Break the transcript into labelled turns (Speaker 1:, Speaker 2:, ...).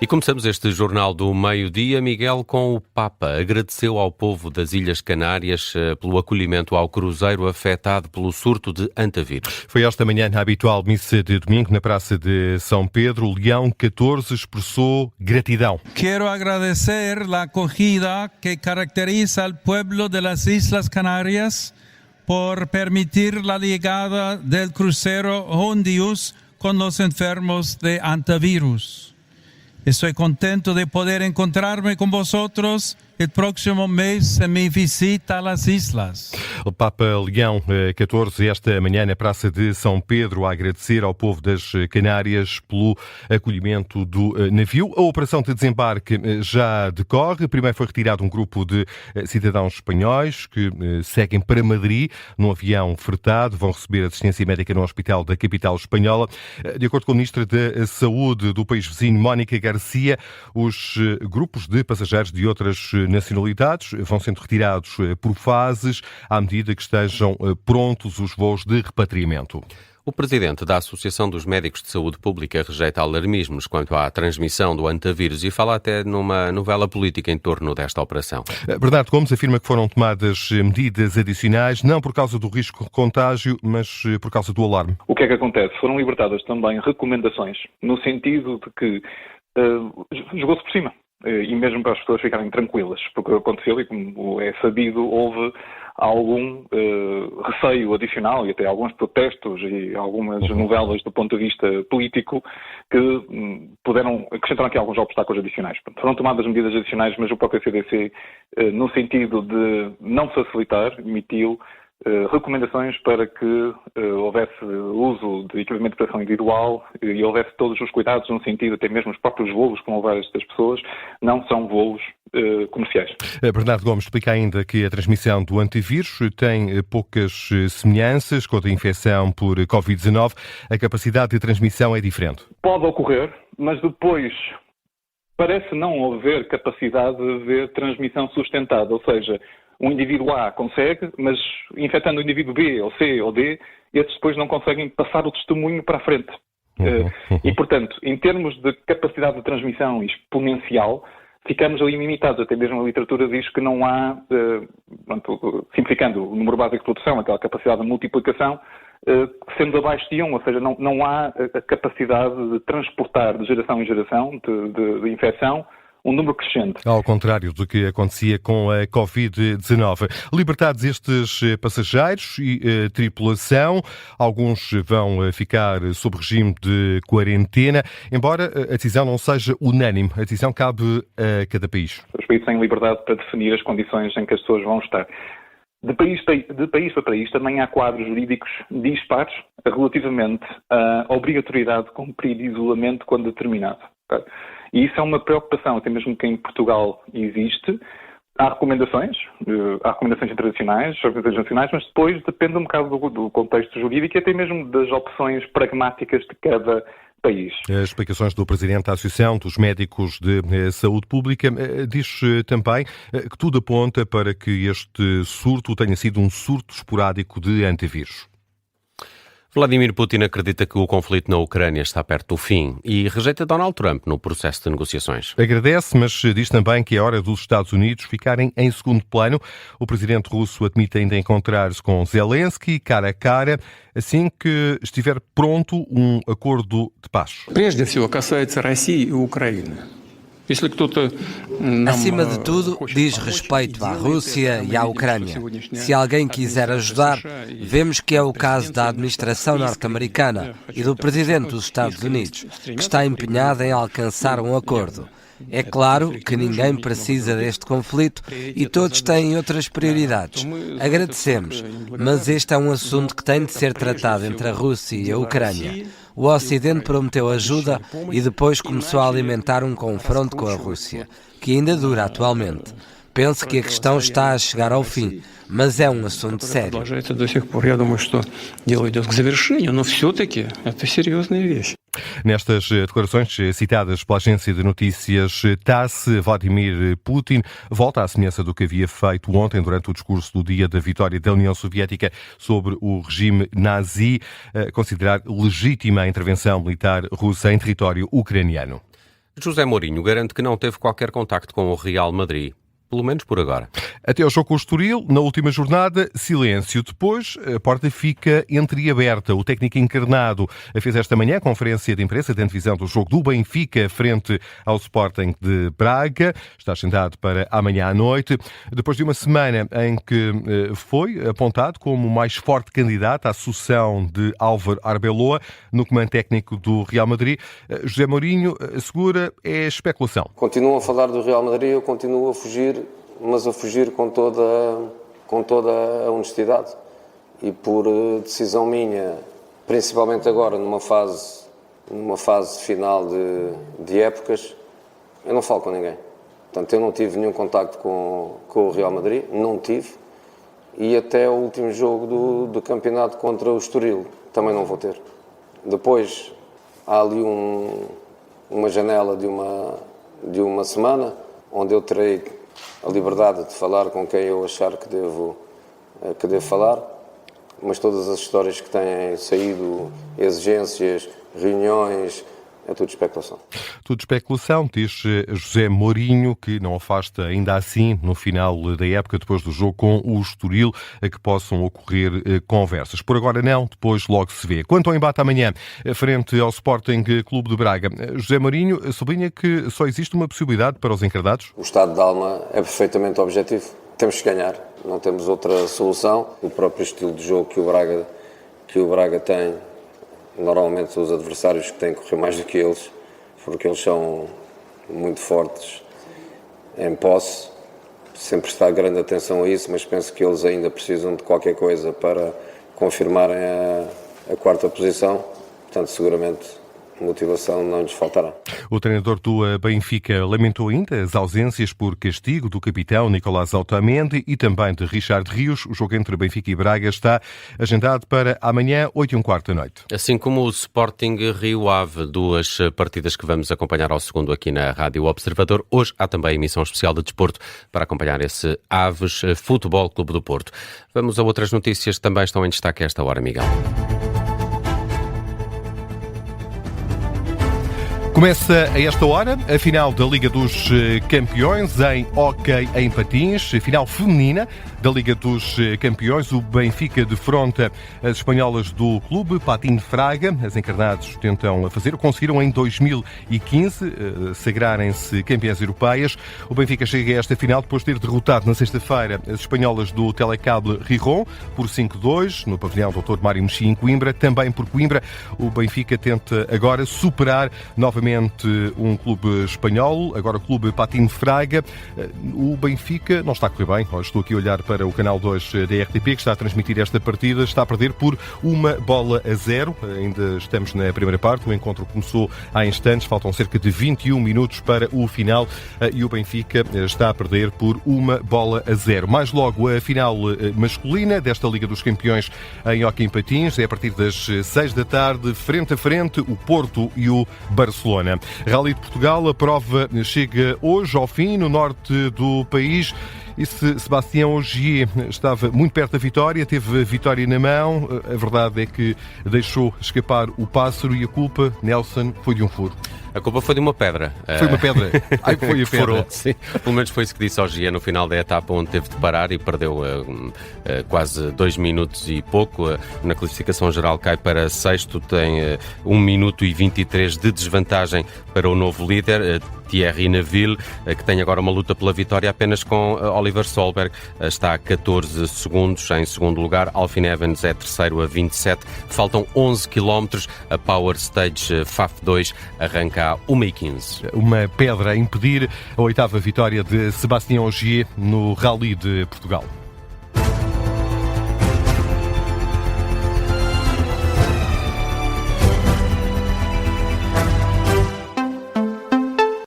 Speaker 1: E começamos este Jornal do Meio-Dia, Miguel, com o Papa. Agradeceu ao povo das Ilhas Canárias pelo acolhimento ao cruzeiro afetado pelo surto de antavírus.
Speaker 2: Foi esta manhã na habitual missa de domingo na Praça de São Pedro. Leão XIV expressou gratidão.
Speaker 3: Quero agradecer a acogida que caracteriza o pueblo de las Islas Canarias por permitir la llegada del crucero Hondius con los enfermos de antivirus. Estoy contento de poder encontrarme con vosotros el próximo mês en mi visita a las islas.
Speaker 2: O Papa Leão XIV, esta manhã na Praça de São Pedro, a agradecer ao povo das Canárias pelo acolhimento do navio. A operação de desembarque já decorre. Primeiro foi retirado um grupo de cidadãos espanhóis que seguem para Madrid num avião fretado. Vão receber assistência médica no hospital da capital espanhola. De acordo com a Ministra da Saúde do país vizinho, Mónica Garcia, os grupos de passageiros de outras nacionalidades vão sendo retirados por fases à medida que estejam prontos os voos de repatriamento.
Speaker 1: O presidente da Associação dos Médicos de Saúde Pública rejeita alarmismos quanto à transmissão do antavírus e fala até numa novela política em torno desta operação.
Speaker 2: Bernardo Gomes afirma que foram tomadas medidas adicionais, não por causa do risco de contágio, mas por causa do alarme.
Speaker 4: O que é que acontece? Foram libertadas também recomendações, no sentido de que jogou-se por cima. E mesmo para as pessoas ficarem tranquilas, porque aconteceu e como é sabido, houve algum receio adicional e até alguns protestos e algumas novelas do ponto de vista político que acrescentaram aqui alguns obstáculos adicionais. Foram tomadas medidas adicionais, mas o próprio CDC, no sentido de não facilitar, emitiu recomendações para que houvesse uso de equipamento de proteção individual e houvesse todos os cuidados no sentido, até mesmo os próprios voos que vão levar estas pessoas, não são voos comerciais.
Speaker 2: Bernardo Gomes explica ainda que a transmissão do antivírus tem poucas semelhanças com a da infecção por Covid-19. A capacidade de transmissão é diferente.
Speaker 4: Pode ocorrer, mas depois parece não haver capacidade de haver transmissão sustentada, ou seja, um indivíduo A consegue, mas infectando o indivíduo B, ou C, ou D, esses depois não conseguem passar o testemunho para a frente. E, portanto, em termos de capacidade de transmissão exponencial, ficamos ali limitados. Até mesmo a literatura diz que não há, simplificando o número básico de produção, aquela capacidade de multiplicação, sendo abaixo de 1, ou seja, não há a capacidade de transportar de geração em geração de infecção um número crescente.
Speaker 2: Ao contrário do que acontecia com a Covid-19. Libertados estes passageiros e tripulação, alguns vão ficar sob regime de quarentena, embora a decisão não seja unânime. A decisão cabe a cada país.
Speaker 4: Os países têm liberdade para definir as condições em que as pessoas vão estar. De país para país também há quadros jurídicos dispares relativamente à obrigatoriedade de cumprir isolamento quando determinado. Okay? E isso é uma preocupação, até mesmo que em Portugal existe. Há recomendações internacionais, organizações nacionais, mas depois depende um bocado do contexto jurídico e até mesmo das opções pragmáticas de cada país.
Speaker 2: As explicações do Presidente da Associação dos Médicos de Saúde Pública diz também que tudo aponta para que este surto tenha sido um surto esporádico de antivírus.
Speaker 1: Vladimir Putin acredita que o conflito na Ucrânia está perto do fim e rejeita Donald Trump no processo de negociações.
Speaker 2: Agradece, mas diz também que é hora dos Estados Unidos ficarem em segundo plano. O presidente russo admite ainda encontrar-se com Zelensky cara a cara assim que estiver pronto um acordo de paz.
Speaker 5: Прежде всего касается России и Украины.
Speaker 6: Acima de tudo, diz respeito à Rússia e à Ucrânia. Se alguém quiser ajudar, vemos que é o caso da administração norte-americana e do presidente dos Estados Unidos, que está empenhado em alcançar um acordo. É claro que ninguém precisa deste conflito e todos têm outras prioridades. Agradecemos, mas este é um assunto que tem de ser tratado entre a Rússia e a Ucrânia. O Ocidente prometeu ajuda e depois começou a alimentar um confronto com a Rússia, que ainda dura atualmente. Penso que a questão está a chegar ao fim, mas é um assunto sério.
Speaker 2: Nestas declarações citadas pela agência de notícias TASS, Vladimir Putin volta à semelhança do que havia feito ontem durante o discurso do dia da vitória da União Soviética sobre o regime nazi, a considerar legítima a intervenção militar russa em território ucraniano.
Speaker 1: José Mourinho garante que não teve qualquer contacto com o Real Madrid. Pelo menos por agora.
Speaker 2: Até ao jogo com o Estoril, na última jornada, silêncio. Depois, a porta fica entreaberta. O técnico encarnado fez esta manhã conferência de imprensa de antevisão do jogo do Benfica frente ao Sporting de Braga. Está agendado para amanhã à noite. Depois de uma semana em que foi apontado como o mais forte candidato à sucessão de Álvaro Arbeloa no comando técnico do Real Madrid, José Mourinho assegura é especulação.
Speaker 7: Continuam a falar do Real Madrid, eu continuo a fugir, mas a fugir com toda a honestidade e por decisão minha, principalmente agora numa fase final de épocas, eu não falo com ninguém. Portanto, eu não tive nenhum contacto com o Real Madrid, não tive, e até o último jogo do campeonato contra o Estoril também não vou ter. Depois há ali uma janela de uma semana onde eu terei a liberdade de falar com quem eu achar que devo falar, mas todas as histórias que têm saído, exigências, reuniões, é tudo especulação.
Speaker 2: Tudo especulação, diz José Mourinho, que não afasta ainda assim, no final da época, depois do jogo com o Estoril, a que possam ocorrer conversas. Por agora não, depois logo se vê. Quanto ao embate amanhã, frente ao Sporting Clube de Braga, José Mourinho sublinha que só existe uma possibilidade para os encarnados.
Speaker 7: O estado de alma é perfeitamente objetivo. Temos que ganhar, não temos outra solução. O próprio estilo de jogo que o Braga tem, normalmente os adversários que têm que correr mais do que eles, porque eles são muito fortes em posse, sempre está grande atenção a isso, mas penso que eles ainda precisam de qualquer coisa para confirmarem a quarta posição, portanto seguramente motivação não lhes faltará.
Speaker 2: O treinador do Benfica lamentou ainda as ausências por castigo do capitão Nicolás Otamendi e também de Richard Rios. O jogo entre Benfica e Braga está agendado para amanhã, 8h15 da noite.
Speaker 1: Assim como o Sporting Rio Ave, duas partidas que vamos acompanhar ao segundo aqui na Rádio Observador. Hoje há também emissão especial de desporto para acompanhar esse Aves Futebol Clube do Porto. Vamos a outras notícias que também estão em destaque a esta hora, Miguel.
Speaker 2: Começa a esta hora a final da Liga dos Campeões em hóquei em patins, final feminina da Liga dos Campeões. O Benfica defronta as espanholas do clube Patin Fraga. As encarnadas tentam conseguiram em 2015 sagrarem-se campeãs europeias. O Benfica chega a esta final depois de ter derrotado na sexta-feira as espanholas do Telecable Rijon por 5-2 no pavilhão Dr. Mário Mexia em Coimbra. Também por Coimbra, o Benfica tenta agora superar novamente um clube espanhol, agora o clube Patin Fraga. O Benfica não está a correr bem. Estou aqui a olhar para o canal 2 da RTP, que está a transmitir esta partida. Está a perder por 1-0. Ainda estamos na primeira parte. O encontro começou há instantes. Faltam cerca de 21 minutos para o final e o Benfica está a perder por 1-0. Mais logo a final masculina desta Liga dos Campeões em hóquei em patins. É a partir das 6 da tarde, frente a frente, o Porto e o Barcelona. Rally de Portugal, a prova chega hoje ao fim no norte do país. E Sebastião Ogier estava muito perto da vitória, teve a vitória na mão. A verdade é que deixou escapar o pássaro e a culpa, Nelson, foi de um furo.
Speaker 1: A culpa foi de uma pedra.
Speaker 2: Foi uma pedra. Ai, foi a pedra.
Speaker 1: Furou, sim. Pelo menos foi isso que disse Ogier no final da etapa, onde teve de parar e perdeu quase 2 minutos e pouco. Na classificação geral cai para sexto, tem 1 minuto e 23 de desvantagem para o novo líder, Thierry Neuville, que tem agora uma luta pela vitória apenas com Oliver Solberg. Está a 14 segundos em segundo lugar. Alfyn Evans é terceiro a 27. Faltam 11 quilómetros. A Power Stage FAF 2 arranca a 1h15.
Speaker 2: Uma pedra a impedir a 8ª vitória de Sebastião Ogier no Rally de Portugal.